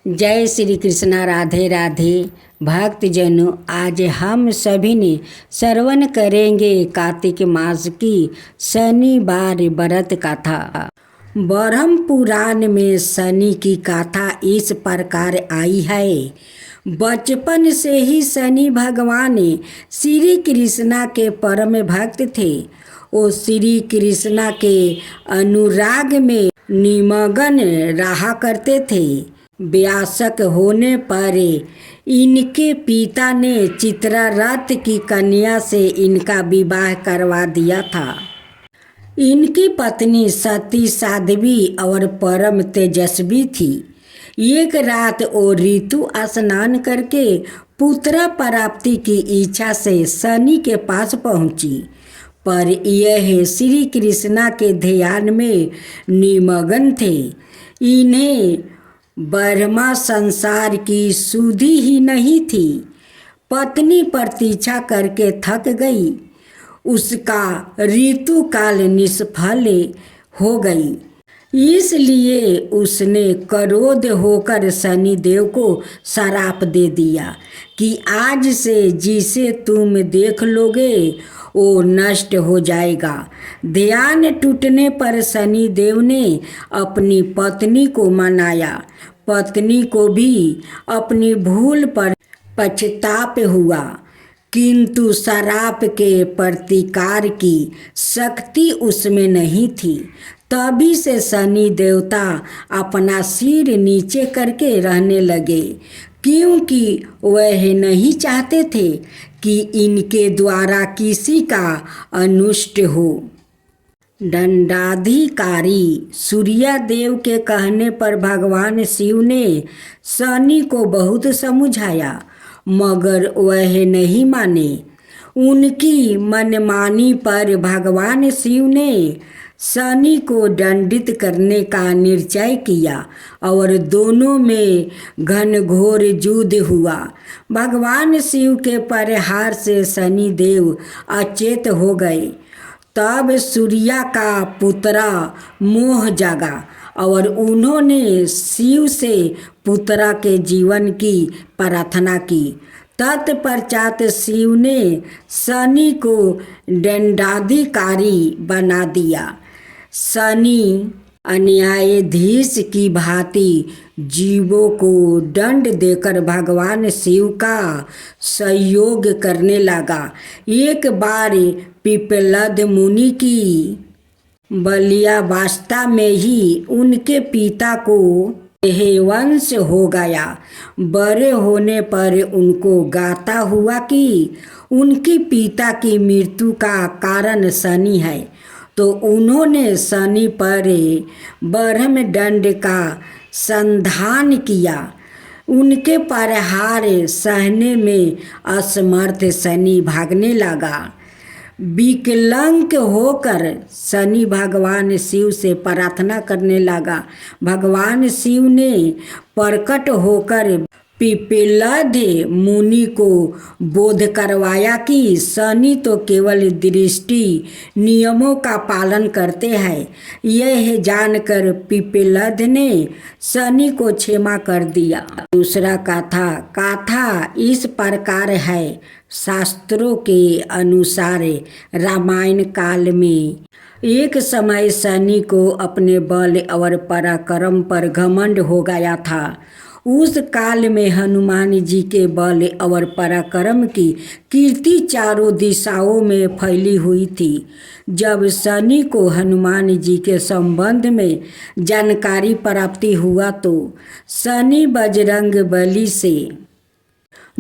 जय श्री कृष्णा। राधे राधे। भक्तजनों, आज हम सभी ने श्रवण करेंगे कार्तिक मास की शनिवार व्रत कथा। ब्रह्म पुराण में शनि की कथा इस प्रकार आई है। बचपन से ही शनि भगवान श्री कृष्णा के परम भक्त थे। वो श्री कृष्णा के अनुराग में निमग्न रहा करते थे। वयस्क होने पर इनके पिता ने चित्ररथ की कन्या से इनका विवाह करवा दिया था। इनकी पत्नी सती साध्वी और परम तेजस्वी थी। एक रात वो ऋतु स्नान करके पुत्र प्राप्ति की इच्छा से शनि के पास पहुंची, पर यह श्री कृष्णा के ध्यान में निमग्न थे। इन्हें ब्रह्मा संसार की सुधि ही नहीं थी। पत्नी प्रतीक्षा करके थक गई। उसका ऋतु काल निष्फल हो गई। इसलिए उसने क्रोध होकर शनि देव को श्राप दे दिया कि आज से जिसे तुम देख लोगे वो नष्ट हो जाएगा। ध्यान टूटने पर शनि देव ने अपनी पत्नी को मनाया। पत्नी को भी अपनी भूल पर पछताप हुआ, किंतु श्राप के प्रतिकार की शक्ति उसमें नहीं थी। तभी से शनि देवता अपना सिर नीचे करके रहने लगे, क्योंकि वह नहीं चाहते थे कि इनके द्वारा किसी का अनुष्ट हो। दंडाधिकारी सूर्यदेव के कहने पर भगवान शिव ने शनि को बहुत समझाया, मगर वह नहीं माने। उनकी मनमानी पर भगवान शिव ने शनि को दंडित करने का निश्चय किया और दोनों में घनघोर युद्ध हुआ। भगवान शिव के प्रहार से शनि देव अचेत हो गए। तब सूर्य का पुत्र मोह जागा और उन्होंने शिव से पुत्र के जीवन की प्रार्थना की। तत्पश्चात शिव ने शनि को दंडाधिकारी बना दिया। शनि अन्यायाधीश की भांति जीवों को दंड देकर भगवान शिव का सहयोग करने लगा। एक बार पिप्पलद मुनि की बाल्यावस्था में ही उनके पिता को देहवंश हो गया। बड़े होने पर उनको ज्ञात हुआ कि उनके पिता की मृत्यु का कारण शनि है, तो उन्होंने शनि पर ब्रह्म दंड का संधान किया। उनके प्रहार सहने में असमर्थ शनि भागने लगा। विकलांग होकर शनि भगवान शिव से प्रार्थना करने लगा। भगवान शिव ने प्रकट होकर पिप्पलद मुनि को बोध करवाया कि शनि तो केवल दृष्टि नियमों का पालन करते हैं। यह जानकर पिप्पलद ने शनि को क्षमा कर दिया। दूसरा कथा इस प्रकार है। शास्त्रों के अनुसार रामायण काल में एक समय शनि को अपने बल और पराक्रम पर घमंड हो गया था। उस काल में हनुमान जी के बल और पराक्रम की कीर्ति चारों दिशाओं में फैली हुई थी। जब शनि को हनुमान जी के संबंध में जानकारी प्राप्ति हुआ तो शनि बजरंग बली से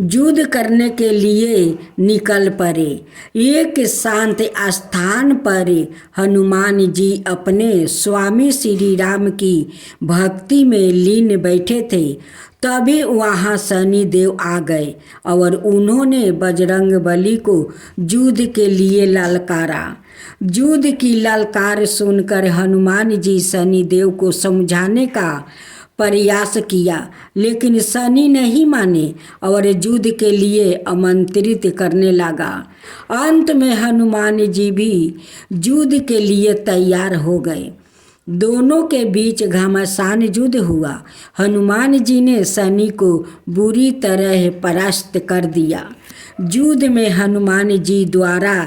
युद्ध करने के लिए निकल पड़े। एक शांत स्थान पर हनुमान जी अपने स्वामी श्री राम की भक्ति में लीन बैठे थे। तभी वहाँ शनि देव आ गए और उन्होंने बजरंग बली को युद्ध के लिए ललकारा। युद्ध की ललकार सुनकर हनुमान जी शनि देव को समझाने का प्रयास किया, लेकिन शनि नहीं माने और युद्ध के लिए आमंत्रित करने लगा। अंत में हनुमान जी भी युद्ध के लिए तैयार हो गए। दोनों के बीच घमासान युद्ध हुआ। हनुमान जी ने शनि को बुरी तरह परास्त कर दिया। युद्ध में हनुमान जी द्वारा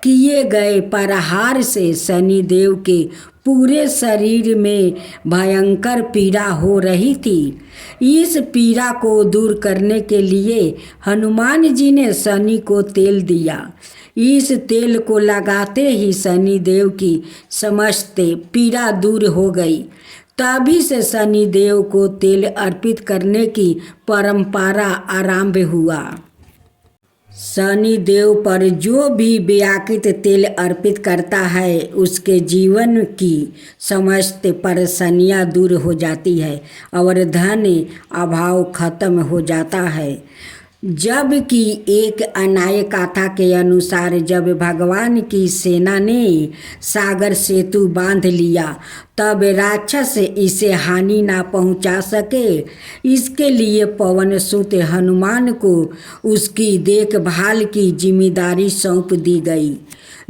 किए गए प्रहार से शनि देव के पूरे शरीर में भयंकर पीड़ा हो रही थी। इस पीड़ा को दूर करने के लिए हनुमान जी ने शनि को तेल दिया। इस तेल को लगाते ही शनि देव की समस्त पीड़ा दूर हो गई। तभी से शनि देव को तेल अर्पित करने की परंपरा आरंभ हुआ। शनि देव पर जो भी व्याकृत तेल अर्पित करता है उसके जीवन की समस्त परेशानियां दूर हो जाती है और धन अभाव खत्म हो जाता है। जबकि एक अन्याय गाथा के अनुसार जब भगवान की सेना ने सागर सेतु बांध लिया तब राक्षस इसे हानि ना पहुंचा सके। इसके लिए पवन सुत हनुमान को उसकी देखभाल की जिम्मेदारी सौंप दी गई।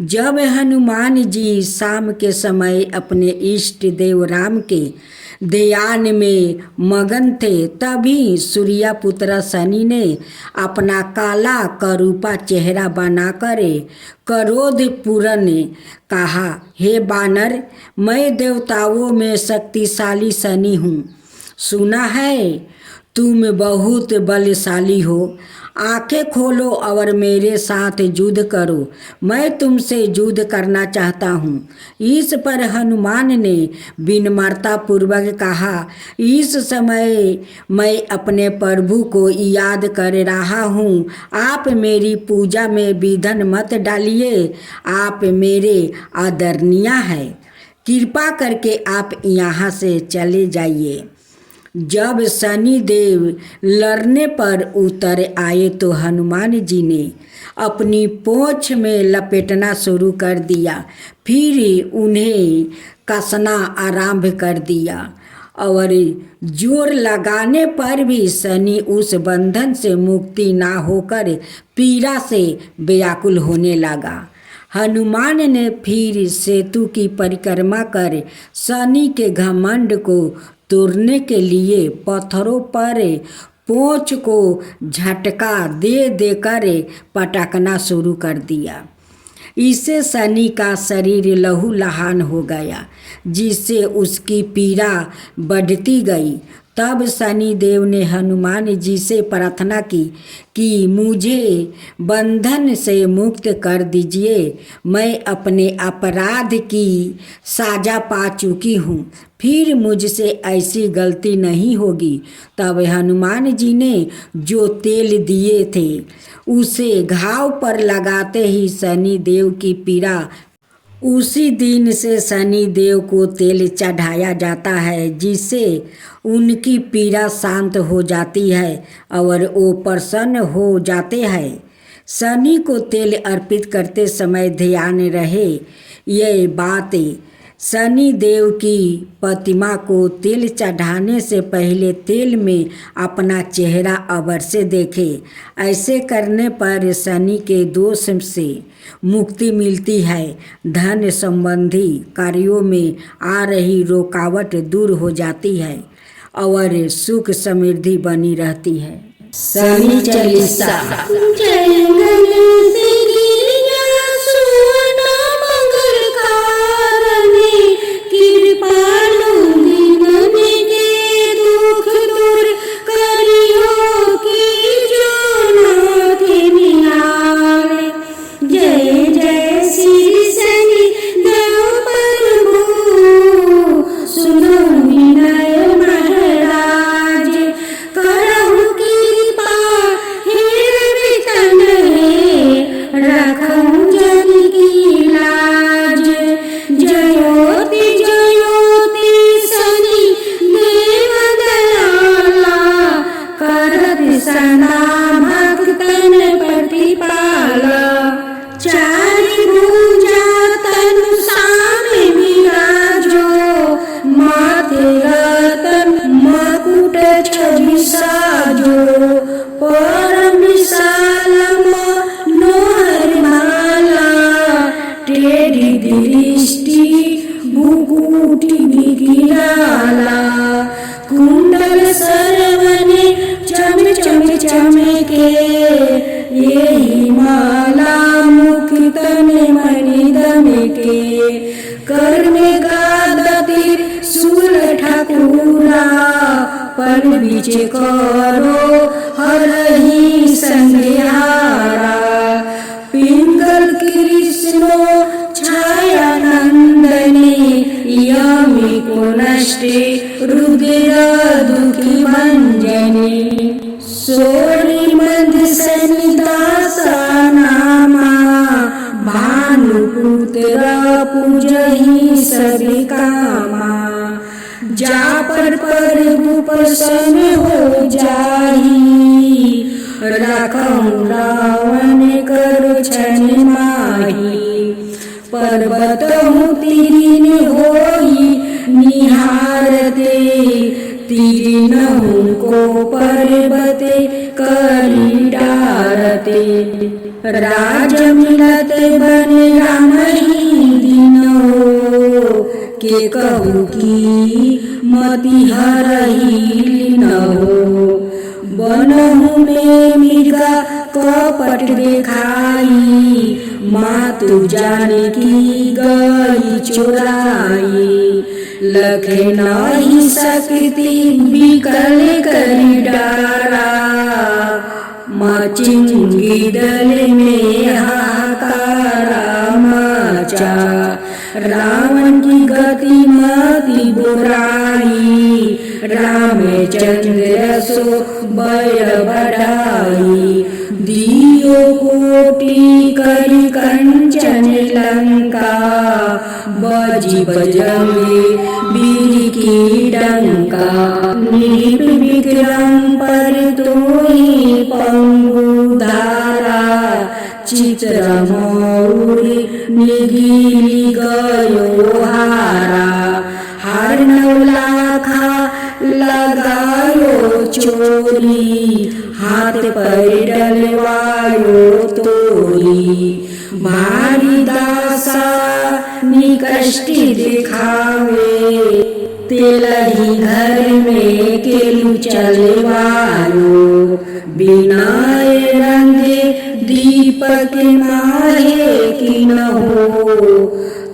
जब हनुमान जी शाम के समय अपने इष्ट देव राम के ध्यान में मगन थे तभी सूर्यपुत्र शनि ने अपना काला करूपा चेहरा बनाकर क्रोधपूर्ण कहा, हे बानर, मैं देवताओं में शक्तिशाली शनि हूँ। सुना है तुम बहुत बलशाली हो। आंखें खोलो और मेरे साथ युद्ध करो। मैं तुमसे युद्ध करना चाहता हूँ। इस पर हनुमान ने विनम्रता पूर्वक कहा, इस समय मैं अपने प्रभु को याद कर रहा हूँ। आप मेरी पूजा में विघ्न मत डालिए। आप मेरे आदरणीय हैं। कृपा करके आप यहाँ से चले जाइए। जब शनि देव लड़ने पर उतर आए तो हनुमान जी ने अपनी पूंछ में लपेटना शुरू कर दिया। फिर उन्हें कसना आरंभ कर दिया और जोर लगाने पर भी शनि उस बंधन से मुक्ति ना होकर पीड़ा से व्याकुल होने लगा। हनुमान ने फिर सेतु की परिक्रमा कर शनि के घमंड को तोड़ने के लिए पत्थरों पर पूंछ को झटका दे देकर पटकना शुरू कर दिया। इससे शनि का शरीर लहूलुहान हो गया, जिससे उसकी पीड़ा बढ़ती गई। तब शनि देव ने हनुमान जी से प्रार्थना की कि मुझे बंधन से मुक्त कर दीजिए। मैं अपने अपराध की सजा पा चुकी हूँ, फिर मुझसे ऐसी गलती नहीं होगी। तब हनुमान जी ने जो तेल दिए थे उसे घाव पर लगाते ही शनि देव की पीड़ा उसी दिन से शनि देव को तेल चढ़ाया जाता है, जिससे उनकी पीड़ा शांत हो जाती है और वो प्रसन्न हो जाते हैं। शनि को तेल अर्पित करते समय ध्यान रहे ये बात, शनि देव की प्रतिमा को तेल चढ़ाने से पहले तेल में अपना चेहरा अवश्य देखे। ऐसे करने पर शनि के दोष से मुक्ति मिलती है। धन संबंधी कार्यों में आ रही रुकावट दूर हो जाती है और सुख समृद्धि बनी रहती है। शनि चालीसा। कर में गादती सुल ठाकुरा पर बीचे करो हरही संग्यारा पिंगल कृष्णो छाया नंदने यमी को नष्टे रुदिर दुखी भंजने सोरी मध्य सनिदासा नामा भानुपुत्र पूजहि सभी कामा जा पर प्रसन्न हो जाही राखऊं रावण कर छन माही पर्वत तीन होई निहारते तीन को पर्वते करी डारते राज मिलत बन राम ही दिनो के कहू की मति हरही न हो बनहु में मृगा कपट देखाई मातु जाने की गई चुराई लखे नहीं सकती बिकल करी डारा मचिंगी दल में हाहाकारा मचा रावण की गति मति बुराई रामचंद्र सो बल बढ़ाई दियो कोटि करी कंचन लंका बजी बजंगे वीर की डंका नीप विक्रम पर तोहि पंगु धारा चित्र मौरी निगिली गयो हारा हर नौलाखा लगायो चोरी हाथ पर डलवायो तोरी भारी दासा निकष्टि दिखावे तेलही घर में केलू चलवायो बिना रंगे दीपक माहे की न हो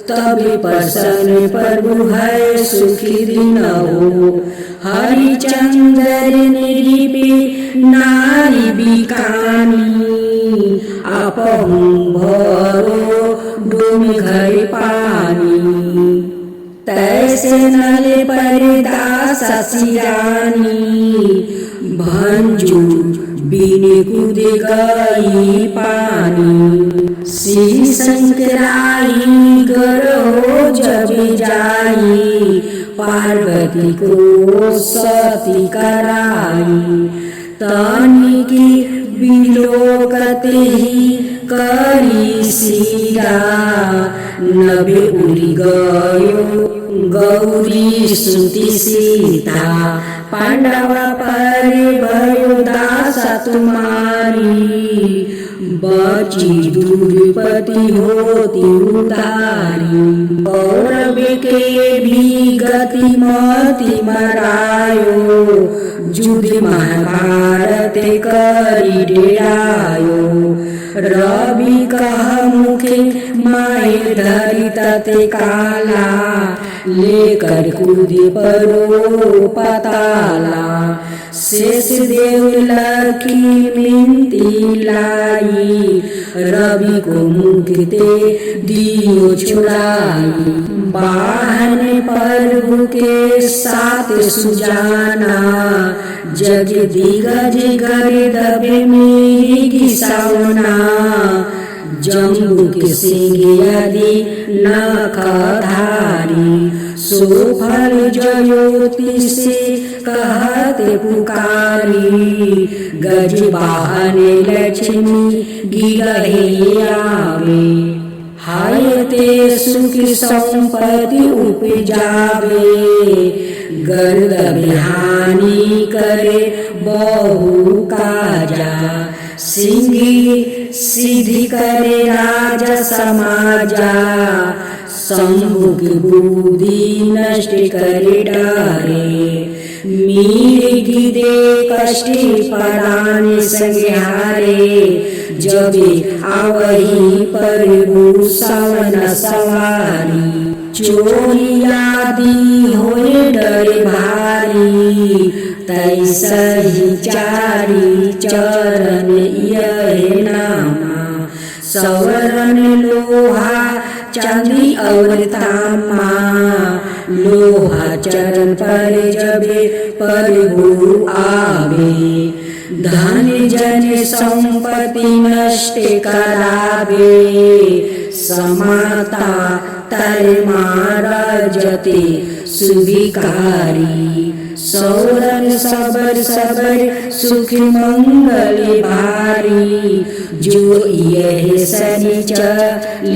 तब प्रसन्न प्रभु है सुखी दिन हो हरिचंद्र निरीपी नारी बिकानी आपहु भरो डोम घर पानी तैसे नले पर दासा सिरानी भंजू बीने कूद गई पानी श्री शंकराई गरो जब जाई पार्वती को सती कराई तानी की विलोकते ही करी सीरा नभे उड़ी गयो गौरी सुती सीता पांडवा पर भयो दासा तुम्हारी बची दुर्पति होती उतारी कौरव के भी गति मति मरायो युद्ध महाभारत करी डेरायो रवि कह मुखे माए धरी तते काला लेकर कूदे परो पताला शेष देव लखी मिनती लाई रवि को मुक्ते दियो छुड़ाई बाहन प्रभु के साथ सुजाना जग दिगज गर्दभे मेरी घिसावना जम्बू के सिंह आदि नखधारी सोफल ज्योति से कहते पुकारी गज वाहन लक्ष्मी गिरहे आवे हाय ते सुख संपत्ति उपजावे गर्द बिहानी करे बहु काजा सिंही सिद्धि करे राजा समाजा शंभु की बुद्धि नष्ट करे डारे मीर दे कष्टि पराने संहारे जबे आवही प्रभु सवन सवारी चोरी आदि होए डर भारी, तैसा ही चारी चरण यह नामा। सवरण लोहा चांदी और तामा, लोहा चरण पर जबे प्रभु आवे। धन जन संपत्ति नष्ट करावे, समाता तर मारजते सुभिकारी। सौरन सबर सबर सुख मंगल भारी, जो यह सनिचलितर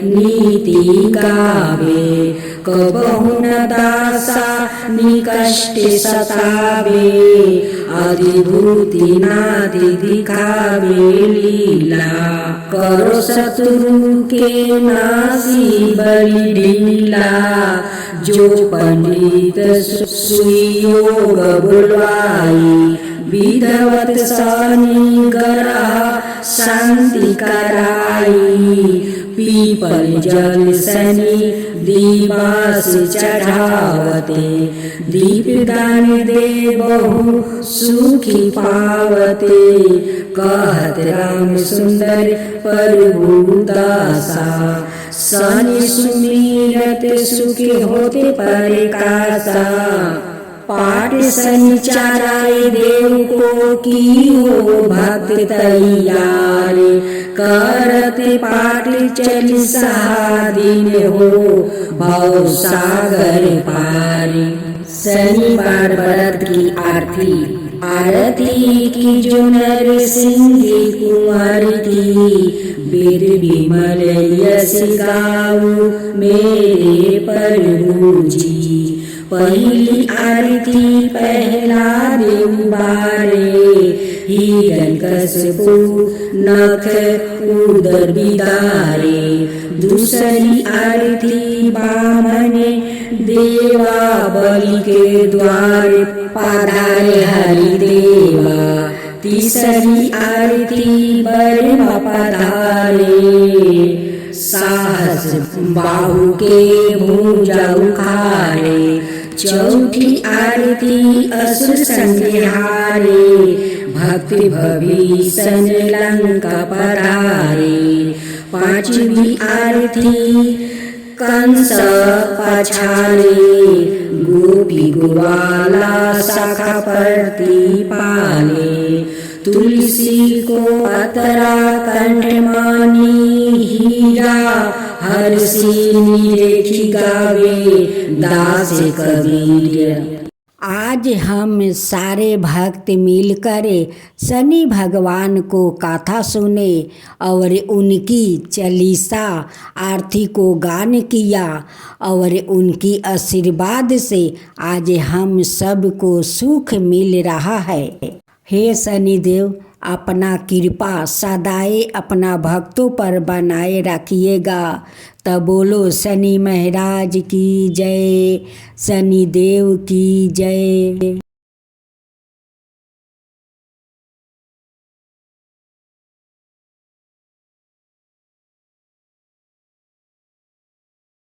नीति गावे। कबहु न दासा निकष्ट सतावे, अधिभूति नादि दिखावे लीला। करो शत्रु के नासी बलि ढीला, जो पंडित सुयोग बुलवाई। विधवत शनि ग्रह शांति कराई, पीपल जल शनि दिवस चढ़ावते। दीपदान दे बहु सुखी पावते, कहत राम सुंदर प्रभु दासा। शनि सुमिरत सुखी होते प्रकाशा, पाठ शनिचराय देव को की हो भक्त तैयार। करत पाठ चालीसा दिन हो भव सागर पार। शनिवार व्रत की आरती। आरती की जो नर सिंह कुंवर की, वेद विमल यश गाऊ मेरे प्रभु जी। पहली आरती पहला देव बारे, हिरण्यकशिपु नख उदर बिदारे। दूसरी आरती बामन देवा बलि के द्वार, पधारे हरिदेवा। तीसरी आरती बर्मा पधारे, साहस बाहु के भुजा उखाड़े। चौथी आरती असुर संहारे, भक्ति भविष्ण लंका पधारे। पांचवी आरती कंस पछाड़े, गोपी ग्वाला शाखा प्रति पाले। तुलसी को अतरा कंठ मानी, हीरा हर्षिनी रेखी गावे दास कबीर। आज हम सारे भक्त मिलकर शनि भगवान को कथा सुने और उनकी चालीसा आरती को गान किया, और उनकी आशीर्वाद से आज हम सबको सुख मिल रहा है। हे शनिदेव, अपना कृपा सदाए अपना भक्तों पर बनाए रखिएगा। तब बोलो शनि महाराज की जय, शनिदेव की जय।